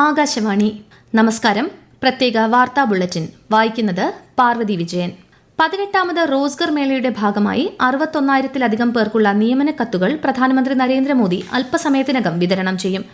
ആകാശവാണി. നമസ്കാരം. പ്രത്യേക വാർത്താ ബുള്ളറ്റിൻ വായിക്കുന്നത് പാർവതി വിജയൻ. 18ാമത് റോസ്ഗർ മേളയുടെ ഭാഗമായി 61,000-ലധികം പേർക്കുള്ള നിയമന കത്തുകൾ പ്രധാനമന്ത്രി നരേന്ദ്രമോദി അല്പസമയത്തിനകം വിതരണം ചെയ്യും.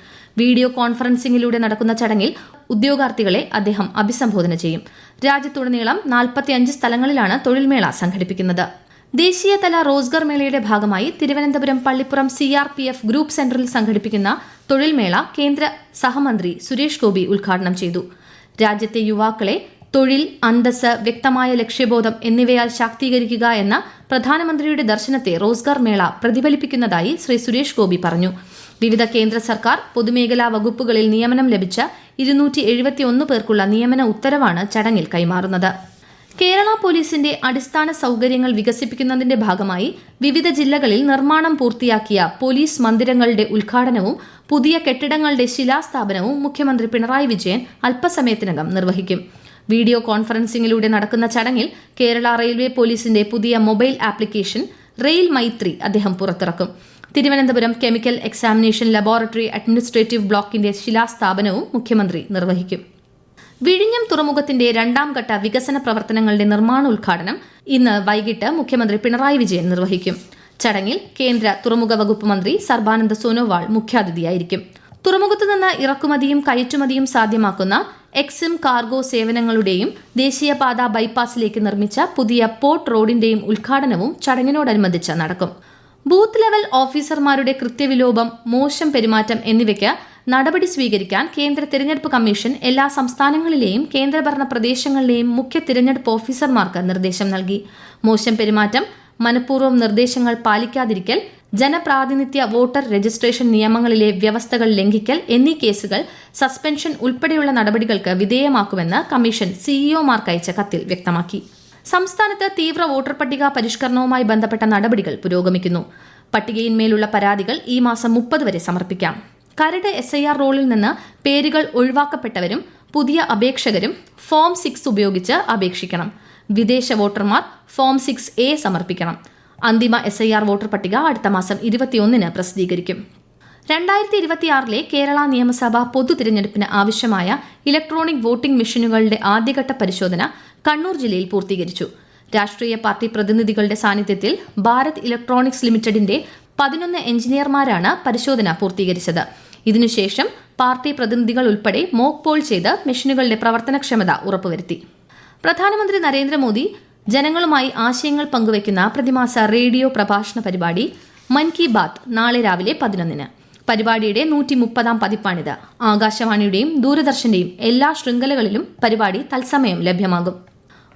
വീഡിയോ കോൺഫറൻസിംഗിലൂടെ നടക്കുന്ന ചടങ്ങിൽ ഉദ്യോഗാർത്ഥികളെ അദ്ദേഹം അഭിസംബോധന ചെയ്യും. രാജ്യത്തുടനീളം 45 സ്ഥലങ്ങളിലാണ് തൊഴിൽമേള സംഘടിപ്പിക്കുന്നത്. ദേശീയതല റോസ്ഗർ മേളയുടെ ഭാഗമായി തിരുവനന്തപുരം പള്ളിപ്പുറം CRPF ഗ്രൂപ്പ് സെന്ററിൽ സംഘടിപ്പിക്കുന്ന തൊഴിൽമേള കേന്ദ്ര സഹമന്ത്രി സുരേഷ് ഗോപി ഉദ്ഘാടനം ചെയ്തു. രാജ്യത്തെ യുവാക്കളെ തൊഴിൽ, അന്തസ്സ്, വ്യക്തമായ ലക്ഷ്യബോധം എന്നിവയാൽ ശാക്തീകരിക്കുക എന്ന പ്രധാനമന്ത്രിയുടെ ദർശനത്തെ റോസ്ഗർ മേള പ്രതിഫലിപ്പിക്കുന്നതായി ശ്രീ സുരേഷ് ഗോപി പറഞ്ഞു. വിവിധ കേന്ദ്ര സർക്കാർ പൊതുമേഖലാ വകുപ്പുകളിൽ നിയമനം ലഭിച്ച 271 പേർക്കുള്ള നിയമന ഉത്തരവാണ് ചടങ്ങിൽ കൈമാറുന്നത്. കേരള പോലീസിന്റെ അടിസ്ഥാന സൌകര്യങ്ങൾ വികസിപ്പിക്കുന്നതിന്റെ ഭാഗമായി വിവിധ ജില്ലകളിൽ നിർമ്മാണം പൂർത്തിയാക്കിയ പോലീസ് മന്ദിരങ്ങളുടെ ഉദ്ഘാടനവും പുതിയ കെട്ടിടങ്ങളുടെ ശിലാസ്ഥാപനവും മുഖ്യമന്ത്രി പിണറായി വിജയൻ അല്പസമയത്തിനകം നിർവഹിക്കും. വീഡിയോ കോൺഫറൻസിംഗിലൂടെ നടക്കുന്ന ചടങ്ങിൽ കേരള റെയിൽവേ പോലീസിന്റെ പുതിയ മൊബൈൽ ആപ്ലിക്കേഷൻ റെയിൽ മൈത്രി അദ്ദേഹം പുറത്തിറക്കും. Thiruvananthapuram chemical examination laboratory administrative ബ്ലോക്കിന്റെ ശിലാസ്ഥാപനവും മുഖ്യമന്ത്രി നിർവഹിക്കും. വിഴിഞ്ഞം തുറമുഖത്തിന്റെ 2ാം ഘട്ട വികസന പ്രവർത്തനങ്ങളുടെ നിർമ്മാണോദ്ഘാടനം ഇന്ന് വൈകിട്ട് മുഖ്യമന്ത്രി പിണറായി വിജയൻ നിർവഹിക്കും. ചടങ്ങിൽ കേന്ദ്ര തുറമുഖ വകുപ്പ് മന്ത്രി സർബാനന്ദ സോനോവാൾ മുഖ്യാതിഥിയായിരിക്കും. തുറമുഖത്തു നിന്ന് ഇറക്കുമതിയും കയറ്റുമതിയും സാധ്യമാക്കുന്ന എക്സിം കാർഗോ സേവനങ്ങളുടെയും ദേശീയപാത ബൈപ്പാസിലേക്ക് നിർമ്മിച്ച പുതിയ പോർട്ട് റോഡിന്റെയും ഉദ്ഘാടനവും ചടങ്ങിനോടനുബന്ധിച്ച് നടക്കും. ബൂത്ത് ലെവൽ ഓഫീസർമാരുടെ കൃത്യവിലോപം, മോശം പെരുമാറ്റം എന്നിവയ്ക്ക് നടപടി സ്വീകരിക്കാൻ കേന്ദ്ര തിരഞ്ഞെടുപ്പ് കമ്മീഷൻ എല്ലാ സംസ്ഥാനങ്ങളിലെയും കേന്ദ്രഭരണ പ്രദേശങ്ങളിലെയും മുഖ്യ തിരഞ്ഞെടുപ്പ് ഓഫീസർമാർക്ക് നിർദ്ദേശം നൽകി. മോശം പെരുമാറ്റം, മനഃപൂർവ്വം നിർദ്ദേശങ്ങൾ പാലിക്കാതിരിക്കൽ, ജനപ്രാതിനിധ്യ വോട്ടർ രജിസ്ട്രേഷൻ നിയമങ്ങളിലെ വ്യവസ്ഥകൾ ലംഘിക്കൽ എന്നീ കേസുകൾ സസ്പെൻഷൻ ഉൾപ്പെടെയുള്ള നടപടികൾക്ക് വിധേയമാക്കുമെന്ന് കമ്മീഷൻ സിഇഒമാർക്ക് അയച്ച കത്തിൽ വ്യക്തമാക്കി. സംസ്ഥാനത്ത് തീവ്ര വോട്ടർ പട്ടിക പരിഷ്കരണവുമായി ബന്ധപ്പെട്ട നടപടികൾ പുരോഗമിക്കുന്നു. പട്ടികയിന്മേലുള്ള പരാതികൾ ഈ മാസം 30 വരെ സമർപ്പിക്കാം. കരട് SIR റോളിൽ നിന്ന് പേരുകൾ ഒഴിവാക്കപ്പെട്ടവരും പുതിയ അപേക്ഷകരും ഫോം 6 ഉപയോഗിച്ച് അപേക്ഷിക്കണം. വിദേശ വോട്ടർമാർ ഫോം 6A സമർപ്പിക്കണം. അന്തിമ SIR വോട്ടർ പട്ടിക അടുത്ത മാസം 21-ന് പ്രസിദ്ധീകരിക്കും. 2026 കേരള നിയമസഭാ പൊതു തിരഞ്ഞെടുപ്പിന് ആവശ്യമായ ഇലക്ട്രോണിക് വോട്ടിംഗ് മെഷീനുകളുടെ ആദ്യഘട്ട പരിശോധന കണ്ണൂർ ജില്ലയിൽ പൂർത്തീകരിച്ചു. രാഷ്ട്രീയ പാർട്ടി പ്രതിനിധികളുടെ സാന്നിധ്യത്തിൽ ഭാരത് ഇലക്ട്രോണിക്സ് ലിമിറ്റഡിന്റെ 11 എഞ്ചിനീയർമാരാണ് പരിശോധന പൂർത്തീകരിച്ചത്. ഇതിനുശേഷം പാർട്ടി പ്രതിനിധികൾ ഉൾപ്പെടെ മോക്ക് പോൾ ചെയ്ത് മെഷീനുകളുടെ പ്രവർത്തനക്ഷമത ഉറപ്പുവരുത്തി. പ്രധാനമന്ത്രി നരേന്ദ്രമോദി ജനങ്ങളുമായി ആശയങ്ങൾ പങ്കുവയ്ക്കുന്ന പ്രതിമാസ റേഡിയോ പ്രഭാഷണ പരിപാടി മൻ കി ബാത്ത് നാളെ രാവിലെ 11-ന്. പരിപാടിയുടെ 130ാം പതിപ്പാണിത്. ആകാശവാണിയുടെയും ദൂരദർശന്റെയും എല്ലാ ശൃംഖലകളിലും പരിപാടി തത്സമയം ലഭ്യമാകും.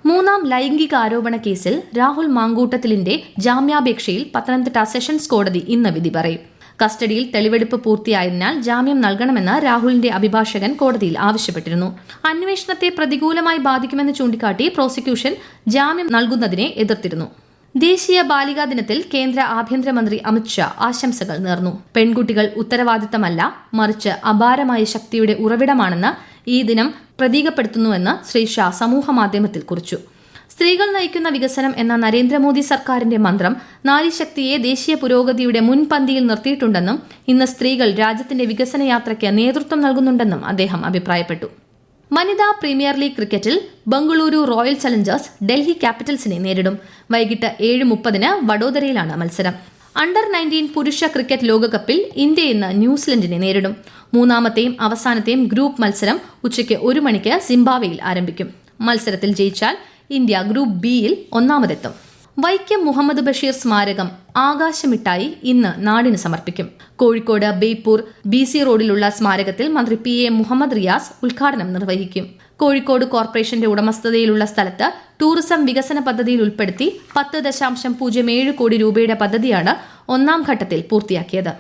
3ാം ലൈംഗികാരോപണ കേസിൽ രാഹുൽ മാങ്കൂട്ടത്തിലിന്റെ ജാമ്യാപേക്ഷയിൽ പത്തനംതിട്ട സെഷൻസ് കോടതി ഇന്ന് വിധി പറയും. കസ്റ്റഡിയിൽ തെളിവെടുപ്പ് പൂർത്തിയായതിനാൽ ജാമ്യം നൽകണമെന്ന് രാഹുലിന്റെ അഭിഭാഷകൻ കോടതിയിൽ ആവശ്യപ്പെട്ടിരുന്നു. അന്വേഷണത്തെ പ്രതികൂലമായി ബാധിക്കുമെന്ന് ചൂണ്ടിക്കാട്ടി പ്രോസിക്യൂഷൻ ജാമ്യം നൽകുന്നതിനെ എതിർത്തിരുന്നു. ദേശീയ ബാലികാ ദിനത്തിൽ കേന്ദ്ര ആഭ്യന്തരമന്ത്രി അമിത്ഷാ ആശംസകൾ നേർന്നു. പെൺകുട്ടികൾ ഉത്തരവാദിത്തമല്ല, മറിച്ച് അപാരമായ ശക്തിയുടെ ഉറവിടമാണെന്ന് ഈ ദിനം പ്രതീകപ്പെടുത്തുന്നുവെന്ന് ശ്രീ ഷാ സമൂഹമാധ്യമത്തിൽ കുറിച്ചു. സ്ത്രീകൾ നയിക്കുന്ന വികസനം എന്ന നരേന്ദ്രമോദി സർക്കാരിന്റെ മന്ത്രം നാരീശക്തിയെ ദേശീയ പുരോഗതിയുടെ മുൻപന്തിയിൽ നിർത്തിയിട്ടുണ്ടെന്നും ഇന്ന് സ്ത്രീകൾ രാജ്യത്തിന്റെ വികസന യാത്രയ്ക്ക് നേതൃത്വം നൽകുന്നുണ്ടെന്നും അദ്ദേഹം അഭിപ്രായപ്പെട്ടു. വനിതാ പ്രീമിയർ ലീഗ് ക്രിക്കറ്റിൽ ബംഗളൂരു റോയൽ ചലഞ്ചേഴ്സ് ഡൽഹി ക്യാപിറ്റൽസിനെ നേരിടും. വൈകിട്ട് 7:30-ന് വഡോദരയിലാണ് മത്സരം. അണ്ടർ-19 പുരുഷ ക്രിക്കറ്റ് ലോകകപ്പിൽ ഇന്ത്യ ഇന്ന് ന്യൂസിലൻഡിനെ നേരിടും. 3ാമത്തെയും അവസാനത്തെയും ഗ്രൂപ്പ് മത്സരം ഉച്ചയ്ക്ക് 1 മണിക്ക് സിംബാബ്വേയിൽ ആരംഭിക്കും. മത്സരത്തിൽ ജയിച്ചാൽ ഇന്ത്യ ഗ്രൂപ്പ് ബിയിൽ 1ാമതെത്തും. വൈക്കം മുഹമ്മദ് ബഷീർ സ്മാരകം ആകാശമിട്ടായി ഇന്ന് നാടിന് സമർപ്പിക്കും. കോഴിക്കോട് ബേപ്പൂർ BC റോഡിലുള്ള സ്മാരകത്തിൽ മന്ത്രി PA മുഹമ്മദ് റിയാസ് ഉദ്ഘാടനം നിർവഹിക്കും. കോഴിക്കോട് കോർപ്പറേഷന്റെ ഉടമസ്ഥതയിലുള്ള സ്ഥലത്ത് ടൂറിസം വികസന പദ്ധതിയിൽ ഉൾപ്പെടുത്തി 10.07 കോടി രൂപയുടെ പദ്ധതിയാണ് 1ാം ഘട്ടത്തിൽ പൂർത്തിയാക്കിയത്.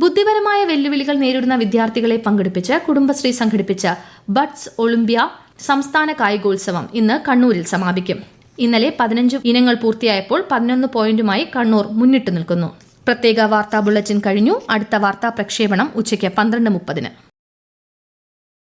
ബുദ്ധിപരമായ വെല്ലുവിളികൾ നേരിടുന്ന വിദ്യാർത്ഥികളെ പങ്കെടുപ്പിച്ച് കുടുംബശ്രീ സംഘടിപ്പിച്ച ബഡ്സ് ഒളിമ്പ്യ സംസ്ഥാന കായികോത്സവം ഇന്ന് കണ്ണൂരിൽ സമാപിക്കും. ഇന്നലെ 15 ഇനങ്ങൾ പൂർത്തിയായപ്പോൾ 11 പോയിന്റുമായി കണ്ണൂർ മുന്നിട്ട് നിൽക്കുന്നു. പ്രത്യേക വാർത്താ ബുള്ളറ്റിൻ കഴിഞ്ഞു. അടുത്ത വാർത്താ പ്രക്ഷേപണം ഉച്ചയ്ക്ക് 12:30-ന്.